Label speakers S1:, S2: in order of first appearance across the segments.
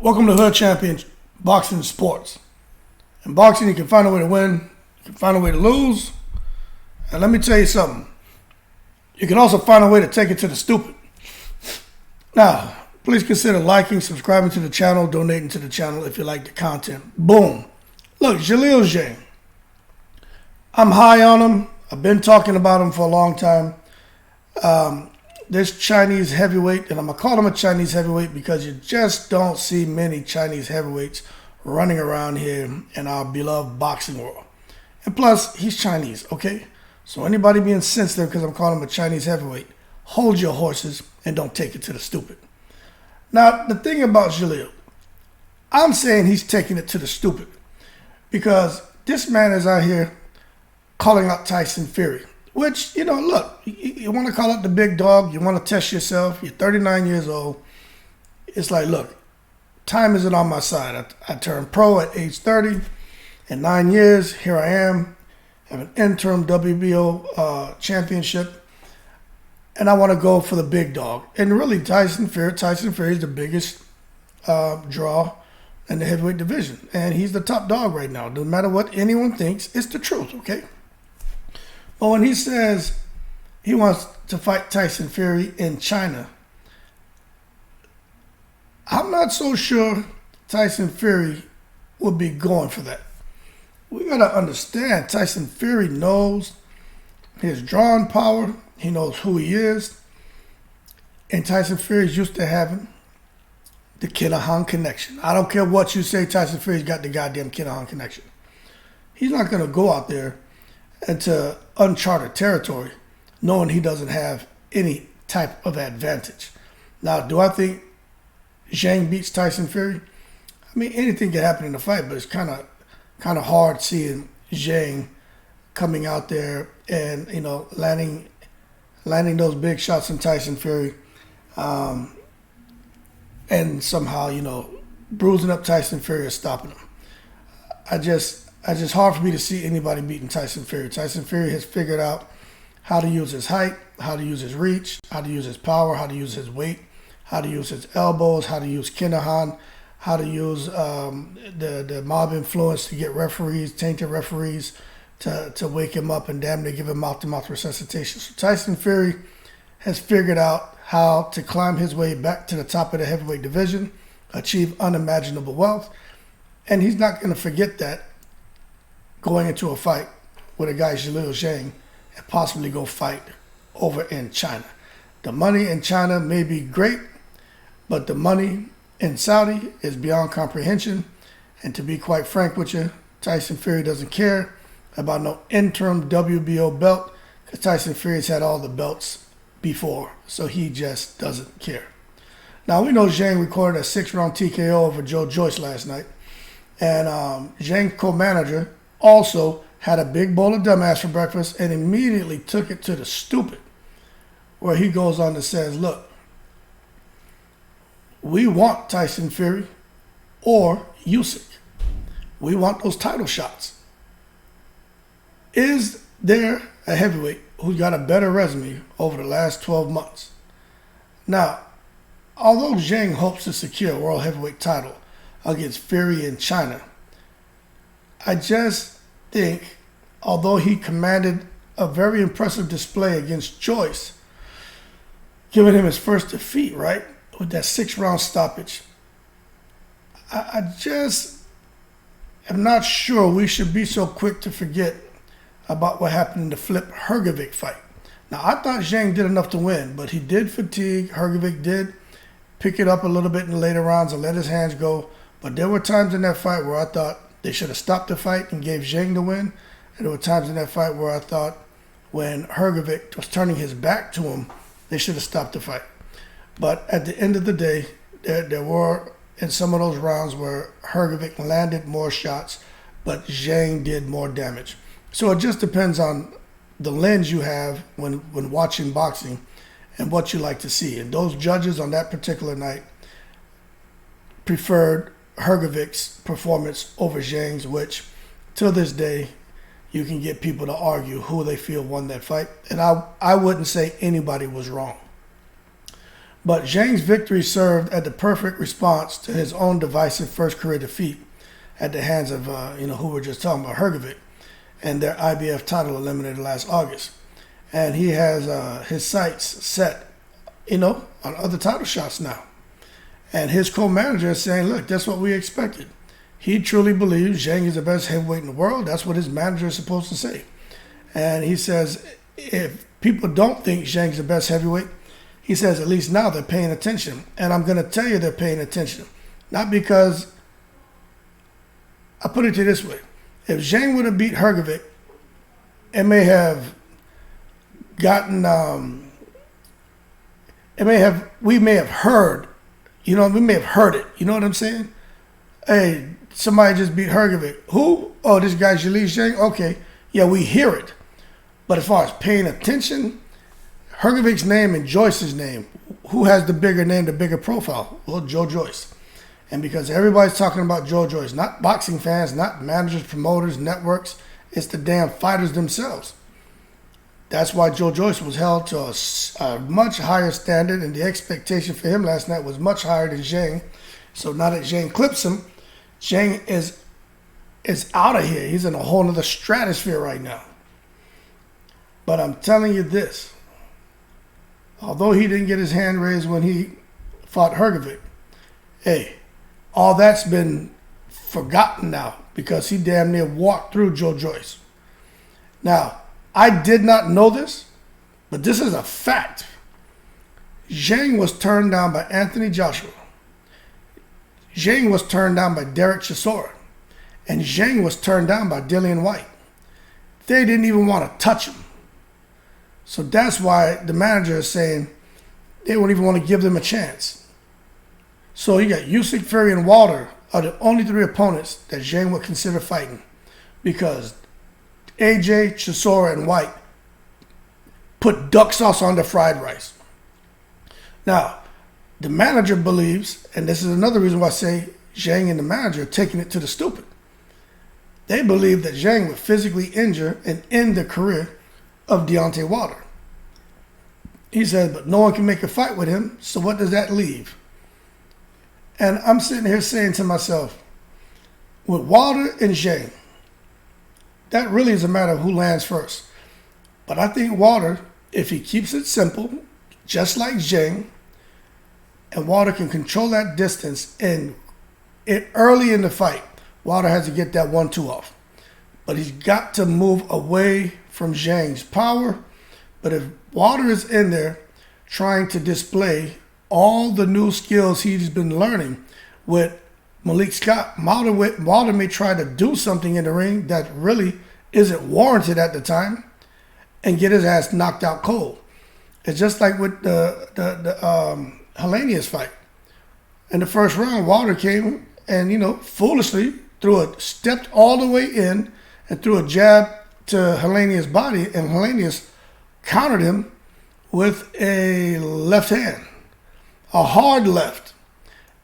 S1: Welcome to HoodChampionBoxing Sports. In boxing, you can find a way to win, you can find a way to lose, and let me tell you something. You can also find a way to take it to the stupid. Now, please consider liking, subscribing to the channel, donating to the channel if you like the content. Boom. Look, Zhang. I'm high on him. I've been talking about him for a long time. This Chinese heavyweight, and I'm going to call him a Chinese heavyweight because you just don't see many Chinese heavyweights running around here in our beloved boxing world. And plus, he's Chinese, okay? So anybody being sensitive because I'm calling him a Chinese heavyweight, hold your horses and don't take it to the stupid. Now, the thing about Zhelei, I'm saying he's taking it to the stupid because this man is out here calling out Tyson Fury. Which, look, you want to call out the big dog. You want to test yourself. You're 39 years old. It's like, look, time isn't on my side. I turned pro at age 30. In 9 years, here I am. I have an interim WBO championship. And I want to go for the big dog. And really, Tyson Fury is the biggest draw in the heavyweight division. And he's the top dog right now. No matter what anyone thinks, it's the truth, okay? But when he says he wants to fight Tyson Fury in China, I'm not so sure Tyson Fury would be going for that. We got to understand Tyson Fury knows his drawing power. He knows who he is. And Tyson Fury is used to having the Kinahan connection. I don't care what you say, Tyson Fury's got the goddamn Kinahan connection. He's not going to go out there into uncharted territory knowing he doesn't have any type of advantage. Now, do I think Zhang beats Tyson Fury? I mean, anything can happen in the fight, but it's kind of hard seeing Zhang coming out there and, landing those big shots on Tyson Fury and somehow, bruising up Tyson Fury or stopping him. It's just hard for me to see anybody beating Tyson Fury. Tyson Fury has figured out how to use his height, how to use his reach, how to use his power, how to use his weight, how to use his elbows, how to use Kinahan, how to use the mob influence to get referees, tainted referees, to wake him up and damn near give him mouth-to-mouth resuscitation. So Tyson Fury has figured out how to climb his way back to the top of the heavyweight division, achieve unimaginable wealth, and he's not going to forget that going into a fight with a guy Zhang and possibly go fight over in China. The money in China may be great, but the money in Saudi is beyond comprehension. And to be quite frank with you, Tyson Fury doesn't care about no interim WBO belt because Tyson Fury's had all the belts before, so he just doesn't care. Now, we know Zhang recorded a 6-round TKO over Joe Joyce last night, and Zhang's co-manager also had a big bowl of dumbass for breakfast and immediately took it to the stupid, where he goes on to says, look, we want Tyson Fury or Usyk. We want those title shots. Is there a heavyweight who's got a better resume over the last 12 months? Now, although Zhang hopes to secure a world heavyweight title against Fury in China, I just think, although he commanded a very impressive display against Joyce, giving him his first defeat, right, with that 6-round stoppage, I just am not sure we should be so quick to forget about what happened in the Flip Hrgovic fight. Now, I thought Zhang did enough to win, but he did fatigue. Hrgovic did pick it up a little bit in the later rounds and let his hands go. But there were times in that fight where I thought they should have stopped the fight and gave Zhang the win. And there were times in that fight where I thought when Hrgovic was turning his back to him, they should have stopped the fight. But at the end of the day, there were in some of those rounds where Hrgovic landed more shots, but Zhang did more damage. So it just depends on the lens you have when watching boxing and what you like to see. And those judges on that particular night preferred Hrgovic's performance over Zhang's, which to this day you can get people to argue who they feel won that fight. And I wouldn't say anybody was wrong. But Zhang's victory served as the perfect response to his own divisive first career defeat at the hands of, who we were just talking about, Hrgovic, and their IBF title eliminated last August. And he has his sights set, on other title shots now. And his co-manager is saying, look, that's what we expected. He truly believes Zhang is the best heavyweight in the world. That's what his manager is supposed to say. And he says, if people don't think Zhang's the best heavyweight, he says at least now they're paying attention. And I'm going to tell you they're paying attention. Not because, I put it to you this way. If Zhang would have beat Hrgovic, it may have gotten, we may have heard, we may have heard it. You know what I'm saying? Hey, somebody just beat Hrgovic. Who? Oh, this guy Zhelei Zhang? Okay. Yeah, we hear it. But as far as paying attention, Hrgovic's name and Joyce's name, who has the bigger name, the bigger profile? Well, Joe Joyce. And because everybody's talking about Joe Joyce, not boxing fans, not managers, promoters, networks, it's the damn fighters themselves. That's why Joe Joyce was held to a much higher standard, and the expectation for him last night was much higher than Zhang. So now that Zhang clips him, Zhang is out of here. He's in a whole other stratosphere right now. But I'm telling you this. Although he didn't get his hand raised when he fought Hrgovic, hey, all that's been forgotten now because he damn near walked through Joe Joyce. Now, I did not know this, but this is a fact. Zhang was turned down by Anthony Joshua. Zhang was turned down by Derek Chisora. And Zhang was turned down by Dillian White. They didn't even want to touch him. So that's why the manager is saying they won't even want to give them a chance. So you got Usyk, Fury, and Wilder are the only three opponents that Zhang would consider fighting because AJ, Chisora, and White put duck sauce on their fried rice. Now, the manager believes, and this is another reason why I say Zhang and the manager are taking it to the stupid. They believe that Zhang would physically injure and end the career of Deontay Wilder. He said, but no one can make a fight with him, so what does that leave? And I'm sitting here saying to myself, with Wilder and Zhang, that really is a matter of who lands first. But I think Wilder, if he keeps it simple, just like Zhang, and Wilder can control that distance and early in the fight, Wilder has to get that 1-2 off. But he's got to move away from Zhang's power. But if Wilder is in there trying to display all the new skills he's been learning with Malik Scott, Wilder may try to do something in the ring that really isn't warranted at the time and get his ass knocked out cold. It's just like with the Helenius fight. In the first round, Wilder came and, foolishly stepped all the way in and threw a jab to Helenius' body, and Helenius countered him with a left hand, a hard left,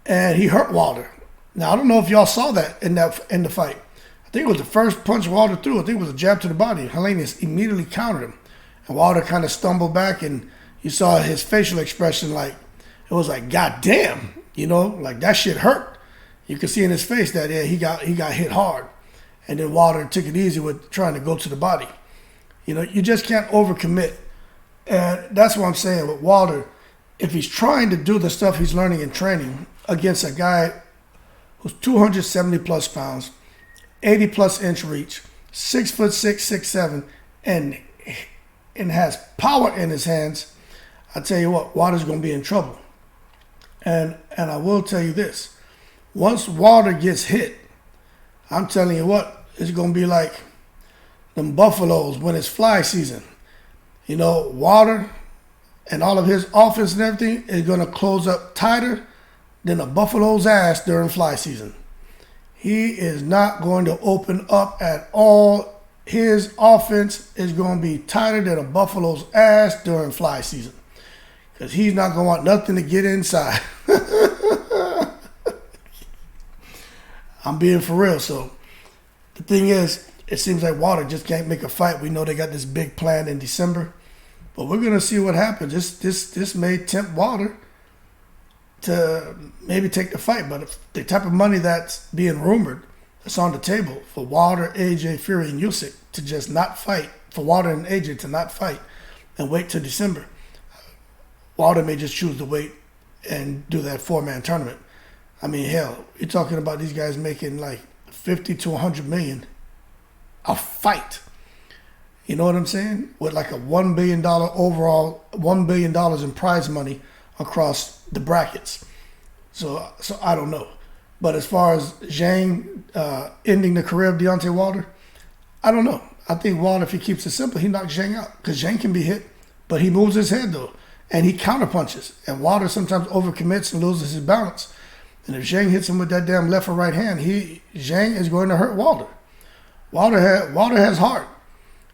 S1: and he hurt Wilder. Now, I don't know if y'all saw that in the fight. I think it was the first punch Wilder threw. I think it was a jab to the body. Helenius immediately countered him, and Wilder kind of stumbled back, and you saw his facial expression it was like, God damn, like that shit hurt. You could see in his face that he got hit hard. And then Wilder took it easy with trying to go to the body. You just can't overcommit. And that's what I'm saying with Wilder. If he's trying to do the stuff he's learning in training against a guy who's 270 plus pounds, 80 plus inch reach, 6'6", 6'7", and has power in his hands, I tell you what, Wilder's going to be in trouble. And I will tell you this. Once Wilder gets hit, I'm telling you what, it's going to be like them buffaloes when it's fly season. Wilder and all of his offense and everything is going to close up tighter than a buffalo's ass during fly season. He is not going to open up at all. His offense is going to be tighter than a buffalo's ass during fly season because he's not going to want nothing to get inside. I'm being for real. So the thing is, it seems like Wilder just can't make a fight. We know they got this big plan in December, but we're gonna see what happens. This may tempt Wilder to maybe take the fight. But if the type of money that's being rumored, that's on the table for Wilder, AJ, Fury, and Usyk to just not fight, for Wilder and AJ to not fight and wait till December, Wilder may just choose to wait and do that 4-man tournament. I mean, hell, you're talking about these guys making like 50 to 100 million a fight. You know what I'm saying? With like a $1 billion overall, $1 billion in prize money across the brackets. So I don't know. But as far as Zhang ending the career of Deontay Wilder, I don't know. I think Wilder, if he keeps it simple, he knocks Zhang out. Because Zhang can be hit, but he moves his head though. And he counterpunches. And Wilder sometimes overcommits and loses his balance. And if Zhang hits him with that damn left or right hand, Zhang is going to hurt Wilder. Wilder has heart.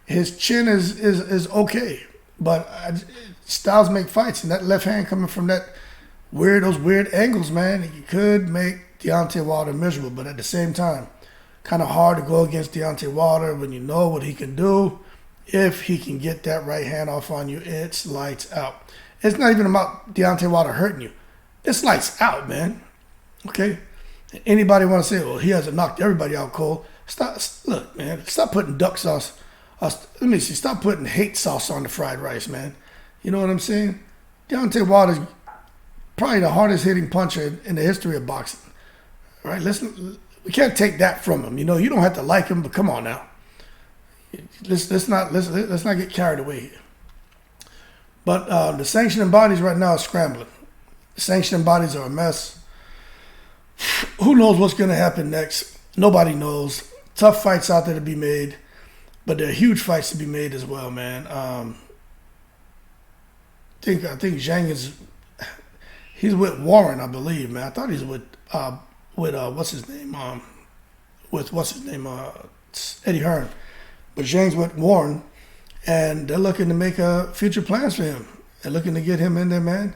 S1: His chin is okay. But styles make fights. And that left hand coming from those weird angles, man, it could make Deontay Wilder miserable. But at the same time, kind of hard to go against Deontay Wilder when you know what he can do. If he can get that right hand off on you, it's lights out. It's not even about Deontay Wilder hurting you. It's lights out, man. Okay? Anybody want to say, well, he hasn't knocked everybody out cold? Look, man, stop putting duck sauce. Stop putting hate sauce on the fried rice, man. You know what I'm saying? Deontay Wilder's probably the hardest hitting puncher in the history of boxing. All right? We can't take that from him. You know, you don't have to like him, but come on now. Let's not get carried away here. But the sanctioning bodies right now are scrambling. The sanctioning bodies are a mess. Who knows what's going to happen next? Nobody knows. Tough fights out there to be made, but there are huge fights to be made as well, man. I think Zhang he's with Warren, I believe, man. I thought he's with what's his name? Eddie Hearn. But Zhang's with Warren, and they're looking to make future plans for him. They're looking to get him in there, man,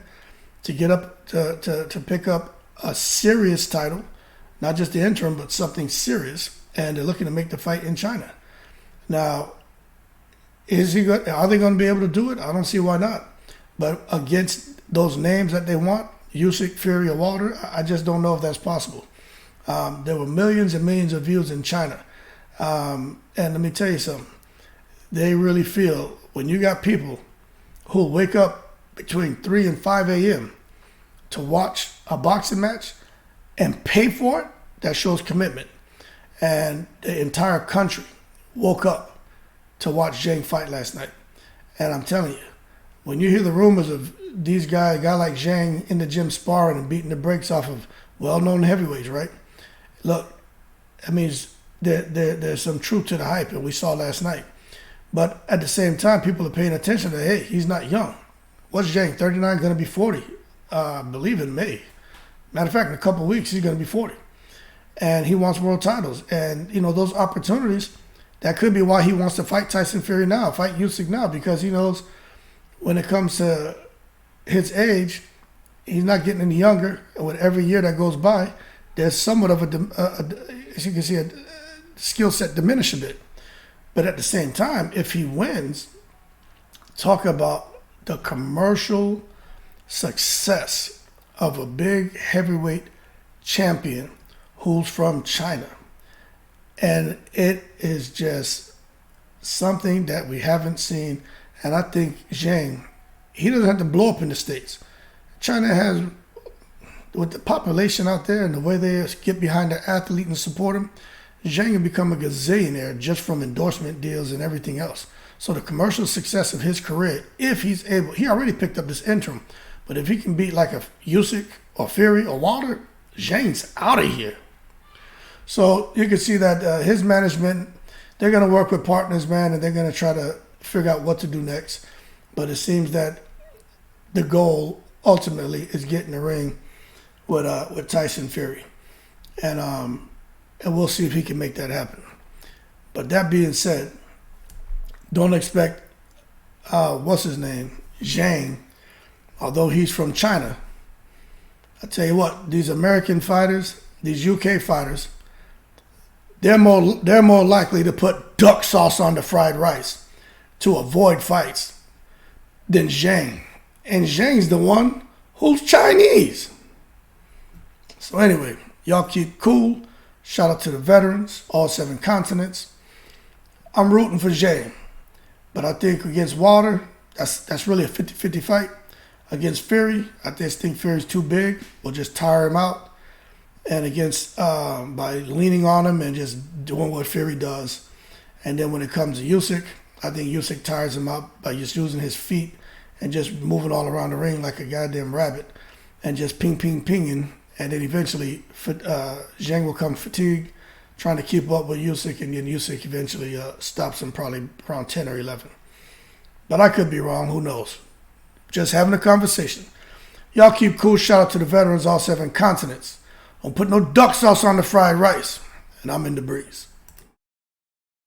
S1: to get up to pick up a serious title, not just the interim, but something serious. And they're looking to make the fight in China. Now, are they going to be able to do it? I don't see why not. But against those names that they want, Usyk, Fury, or Wilder, I just don't know if that's possible. There were millions and millions of views in China. And let me tell you something. They really feel when you got people who wake up between 3 and 5 a.m. to watch a boxing match and pay for it, that shows commitment. And the entire country woke up to watch Zhang fight last night. And I'm telling you, when you hear the rumors of these guys, a guy like Zhang in the gym sparring and beating the brakes off of well-known heavyweights, right? Look, that means there's some truth to the hype, and we saw last night. But at the same time, people are paying attention to, hey, he's not young. What's Zhang, 39, going to be 40? I believe in May. Matter of fact, in a couple of weeks, he's going to be 40. And he wants world titles. And, you know, those opportunities, that could be why he wants to fight Tyson Fury now, fight Usyk now, because he knows when it comes to his age, he's not getting any younger. And with every year that goes by, there's somewhat of as you can see, a skill set diminish a bit. But at the same time, if he wins, talk about the commercial success of a big heavyweight champion who's from China. And it is just something that we haven't seen. And I think Zhang, he doesn't have to blow up in the States. China has, with the population out there and the way they get behind their athlete and support him, Zhang will become a gazillionaire just from endorsement deals and everything else. So the commercial success of his career, if he's able, he already picked up this interim, but if he can beat like a Usyk or Fury or Wilder, Zhang's out of here. So you can see that his management, they're going to work with partners, man, and they're going to try to figure out what to do next. But it seems that the goal ultimately is getting the ring with Tyson Fury. And we'll see if he can make that happen. But that being said, don't expect, Zhang, although he's from China. I tell you what, these American fighters, these UK fighters, they're more likely to put duck sauce on the fried rice to avoid fights than Zhang. And Zhang's the one who's Chinese. So anyway, y'all keep cool. Shout out to the veterans, all 7 continents. I'm rooting for Zhang. But I think against Wilder, that's really a 50-50 fight. Against Fury, I just think Fury's too big. We'll just tire him out. And against, by leaning on him and just doing what Fury does. And then when it comes to Usyk, I think Usyk tires him out by just using his feet and just moving all around the ring like a goddamn rabbit and just pinging. And then eventually Zhang will come fatigued, trying to keep up with Usyk, and then Usyk eventually stops him probably around 10 or 11. But I could be wrong. Who knows? Just having a conversation. Y'all keep cool. Shout out to the veterans, all 7 continents. Don't put no duck sauce on the fried rice. And I'm in the breeze.